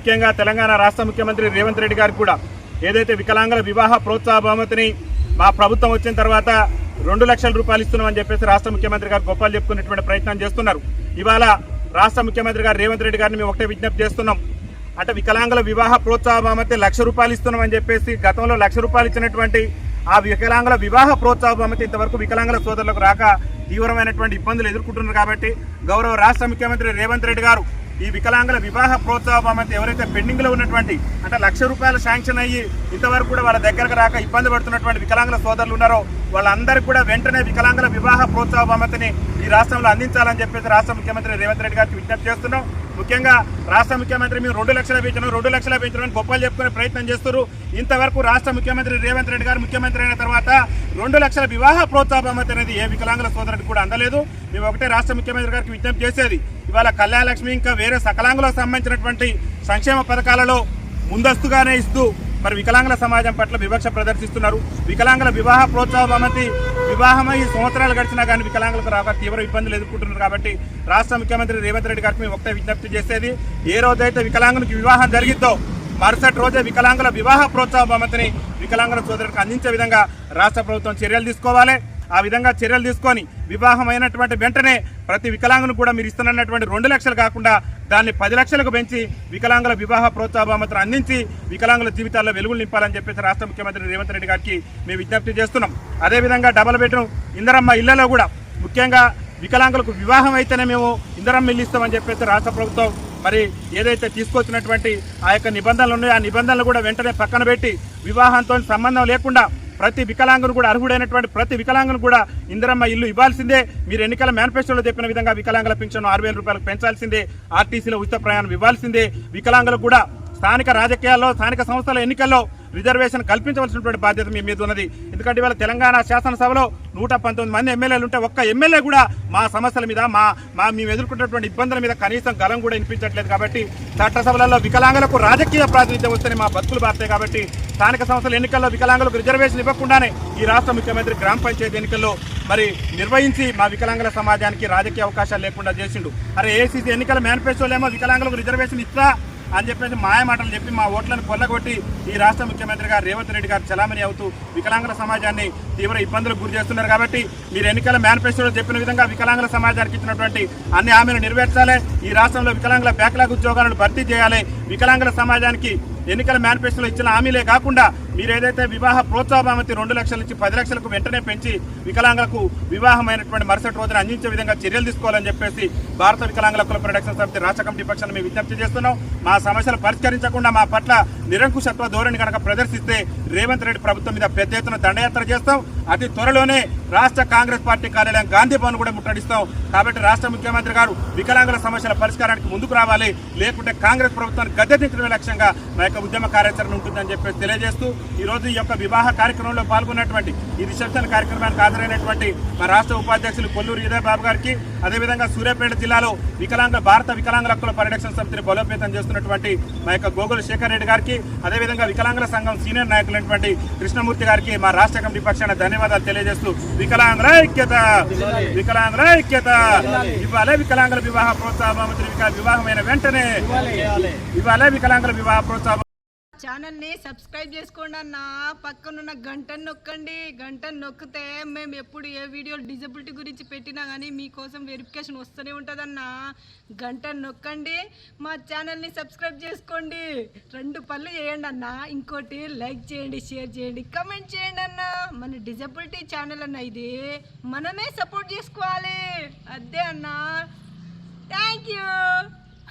ముఖ్యంగా తెలంగాణ రాష్ట్ర ముఖ్యమంత్రి రేవంత్ రెడ్డి గారికి కూడా ఏదైతే వికలాంగుల వివాహ ప్రోత్సాహ బహుమతిని మా ప్రభుత్వం వచ్చిన తర్వాత 2 లక్షల రూపాయలు ఇస్తున్నామని చెప్పేసి రాష్ట్ర ముఖ్యమంత్రి గారు గొప్పలు చెప్పుకునేటువంటి ప్రయత్నం చేస్తున్నారు. ఇవాళ రాష్ట్ర ముఖ్యమంత్రి గారు రేవంత్ రెడ్డి గారిని మేము ఒకటే విజ్ఞప్తి చేస్తున్నాం. అంటే వికలాంగుల వివాహ ప్రోత్సాహ బహుమతి 1 లక్ష రూపాయలు ఇస్తున్నామని చెప్పేసి గతంలో 1 లక్ష రూపాయలు ఇచ్చినటువంటి ఆ వికలాంగుల వివాహ ప్రోత్సాహ బహుమతి ఇంతవరకు వికలాంగుల సోదరులకు రాక తీవ్రమైనటువంటి ఇబ్బందులు ఎదుర్కొంటున్నారు. కాబట్టి గౌరవ రాష్ట్ర ముఖ్యమంత్రి రేవంత్ రెడ్డి గారు ఈ వికలాంగుల వివాహ ప్రోత్సాహ బహుమతి ఎవరైతే పెండింగ్ లో ఉన్నటువంటి అంటే 1 లక్ష రూపాయలు శాంక్షన్ అయ్యి ఇంతవరకు కూడా వాళ్ళ దగ్గరకు రాక ఇబ్బంది పడుతున్నటువంటి వికలాంగుల సోదరులు ఉన్నారో వాళ్ళందరికీ కూడా వెంటనే వికలాంగుల వివాహ ప్రోత్సాహ బహుమతిని ఈ రాష్ట్రంలో అందించాలని చెప్పేసి రాష్ట్ర ముఖ్యమంత్రి రేవంత్ రెడ్డి గారికి విజ్ఞప్తి చేస్తున్నాం. ముఖ్యంగా రాష్ట్ర ముఖ్యమంత్రి మేము 2 లక్షల పెంచడం 2 లక్షల పెంచడం గొప్పలు చెప్పుకునే ప్రయత్నం చేస్తున్నారు. ఇంతవరకు రాష్ట్ర ముఖ్యమంత్రి రేవంత్ రెడ్డి గారు ముఖ్యమంత్రి అయిన తర్వాత 2 లక్షల వివాహ ప్రోత్సాహ బహుమతి అనేది ఏ వికలాంగుల సోదరుడికి కూడా అందలేదు. మేము ఒకటే రాష్ట్ర ముఖ్యమంత్రి గారికి విజ్ఞప్తి చేసేది ఇవాళ కళ్యాణలక్ష్మి ఇంకా వేరే సకలాంగులకు సంబంధించినటువంటి సంక్షేమ పథకాలలో ముందస్తుగానే ఇస్తూ మరి వికలాంగుల సమాజం పట్ల వివక్ష ప్రదర్శిస్తున్నారు. వికలాంగుల వివాహ ప్రోత్సాహ బహుమతి వివాహమై సంవత్సరాలు గడిచినా కానీ వికలాంగులకు రాక తీవ్ర ఇబ్బందులు ఎదుర్కొంటున్నారు. కాబట్టి రాష్ట్ర ముఖ్యమంత్రి రేవంత్ రెడ్డి గారికి మేము ఒకటే విజ్ఞప్తి చేసేది ఏ రోజైతే వికలాంగులకు వివాహం జరిగిద్దో మరుసటి రోజే వికలాంగుల వివాహ ప్రోత్సాహ బహుమతిని వికలాంగుల సోదరులకు అందించే విధంగా రాష్ట్ర ప్రభుత్వం చర్యలు తీసుకోవాలి. ఆ విధంగా చర్యలు తీసుకొని వివాహం అయినటువంటి వెంటనే ప్రతి వికలాంగును కూడా మీరు ఇస్తున్నటువంటి 2 లక్షలు కాకుండా దాన్ని 10 లక్షలకు పెంచి వికలాంగుల వివాహ ప్రోత్సాహ బహుమతిని అందించి వికలాంగుల జీవితాల్లో వెలుగులు నింపాలని చెప్పేసి రాష్ట్ర ముఖ్యమంత్రి రేవంత్ రెడ్డి గారికి మేము విజ్ఞప్తి చేస్తున్నాం. అదేవిధంగా డబుల్ బెడ్రూమ్ ఇందిరమ్మ ఇళ్లలో కూడా ముఖ్యంగా వికలాంగులకు వివాహం అయితేనే మేము ఇందిరమ్మ ఇల్లు ఇస్తామని చెప్పేసి రాష్ట్ర ప్రభుత్వం మరి ఏదైతే తీసుకొచ్చినటువంటి ఆ యొక్క నిబంధనలు ఉన్నాయో ఆ నిబంధనలు కూడా వెంటనే పక్కన పెట్టి వివాహంతో సంబంధం లేకుండా ప్రతి వికలాంగును కూడా అర్హుడైనటువంటి ప్రతి వికలాంగును కూడా ఇందిరమ్మ ఇల్లు ఇవ్వాల్సిందే. మీరు ఎన్నికల మేనిఫెస్టోలో చెప్పిన విధంగా వికలాంగుల పింఛను 6,000 రూపాయలకు పెంచాల్సిందే. ఆర్టీసీలో ఉచిత ప్రయాణం ఇవ్వాల్సిందే. వికలాంగులకు కూడా స్థానిక రాజకీయాల్లో స్థానిక సంస్థల ఎన్నికల్లో రిజర్వేషన్ కల్పించవలసినటువంటి బాధ్యత మీ మీద ఉన్నది. ఎందుకంటే ఇవాళ తెలంగాణ శాసనసభలో 119 మంది ఎమ్మెల్యేలు ఉంటే ఒక్క ఎమ్మెల్యే కూడా మా సమస్యల మీద మేము ఎదుర్కొంటున్నటువంటి ఇబ్బందుల మీద కనీసం గలం కూడా వినిపించట్లేదు. కాబట్టి చట్టసభలలో వికలాంగులకు రాజకీయ ప్రాతినిధ్యం వస్తేనే మా బతుకులు బారుతాయి. కాబట్టి స్థానిక సంస్థల ఎన్నికల్లో వికలాంగులకు రిజర్వేషన్ ఇవ్వకుండానే ఈ రాష్ట్ర ముఖ్యమంత్రి గ్రామ పంచాయతీ ఎన్నికల్లో మరి నిర్వహించి మా వికలాంగుల సమాజానికి రాజకీయ అవకాశాలు లేకుండా చేసిండు. అరే ఏసీసీ ఎన్నికల మేనిఫెస్టోలో ఏమో వికలాంగులకు రిజర్వేషన్ ఇస్తా అని చెప్పేసి మాయమాటలు చెప్పి మా ఓట్లను కొల్లగొట్టి ఈ రాష్ట్ర ముఖ్యమంత్రి గారు రేవంత్ రెడ్డి గారు చలామణి అవుతూ వికలాంగుల సమాజాన్ని తీవ్ర ఇబ్బందులకు గురి చేస్తున్నారు. కాబట్టి మీరు ఎన్నికల మేనిఫెస్టోలో చెప్పిన విధంగా వికలాంగుల సమాజానికి ఇచ్చినటువంటి అన్ని హామీలు నెరవేర్చాలి. ఈ రాష్ట్రంలో వికలాంగుల బ్యాక్లాగ్ ఉద్యోగాలను భర్తీ చేయాలి. వికలాంగుల సమాజానికి ఎన్నికల మేనిఫెస్టోలో ఇచ్చిన హామీలే కాకుండా మీరు ఏదైతే వివాహ ప్రోత్సాహ బహుమతి 2 లక్షల నుంచి 10 లక్షలకు వెంటనే పెంచి వికలాంగులకు వివాహమైనటువంటి మరుసటి రోజున అందించే విధంగా చర్యలు తీసుకోవాలని చెప్పేసి భారత వికలాంగుల హక్కుల పరిరక్షణ సమితి రాష్ట్ర కమిటీ పక్షాన్ని మేము విజ్ఞప్తి చేస్తున్నాం. మా సమస్యలు పరిష్కరించకుండా మా పట్ల నిరంకుశత్వ ధోరణి కనుక ప్రదర్శిస్తే రేవంత్ రెడ్డి ప్రభుత్వం మీద పెద్ద ఎత్తున దండయాత్ర చేస్తాం. అతి త్వరలోనే రాష్ట్ర కాంగ్రెస్ పార్టీ కార్యాలయం గాంధీ భవన్ కూడా ముట్టడిస్తాం. కాబట్టి రాష్ట్ర ముఖ్యమంత్రి గారు వికలాంగుల సమస్యల పరిష్కారానికి ముందుకు రావాలి. లేకుంటే కాంగ్రెస్ ప్రభుత్వాన్ని గద్దెదించడమే లక్ష్యంగా మా యొక్క ఉద్యమ కార్యాచరణ ఉంటుందని చెప్పేసి తెలియజేస్తూ ఈ రోజు ఈ యొక్క వివాహ కార్యక్రమంలో పాల్గొన్నటువంటి ఈ రిసెప్షన్ కార్యక్రమానికి హాజరైనటువంటి మా రాష్ట్ర ఉపాధ్యక్షులు కొల్లూరు ఇదే బాబు గారికి, అదేవిధంగా సూర్యాపేట జిల్లాలో భారత వికలాంగుల హక్కుల పరిరక్షణ సమితిని బలోపేతం చేస్తున్నటువంటి మా యొక్క గోగుల శేఖర్ రెడ్డి గారికి, అదేవిధంగా వికలాంగుల సంఘం సీనియర్ నాయకులైనటువంటి కృష్ణమూర్తి గారికి మా రాష్ట్ర కమిటీ పక్షాన ధన్యవాదాలు తెలియజేస్తూ వికలాంగుల ఐక్యత ఇవాళ వికలాంగుల వివాహ ప్రోత్సాహ బహుమతి వివాహమైన వెంటనే ఇవాళ వికలాంగుల వివాహ ప్రోత్సాహ ఛానల్ని సబ్స్క్రైబ్ చేసుకోండి అన్న. పక్కనున్న గంటను నొక్కండి. గంటను నొక్కితే మేము ఎప్పుడు ఏ వీడియోలు డిజబిలిటీ గురించి పెట్టినా కానీ మీకోసం వెరిఫికేషన్ వస్తూనే ఉంటుందన్న. గంటను నొక్కండి, మా ఛానల్ని సబ్స్క్రైబ్ చేసుకోండి. 2 పనులు చేయండి అన్న. ఇంకోటి లైక్ చేయండి, షేర్ చేయండి, కమెంట్ చేయండి అన్న. మన డిజబిలిటీ ఛానల్ అన్న, ఇది మనమే సపోర్ట్ చేసుకోవాలి. అదే అన్న. Thank you.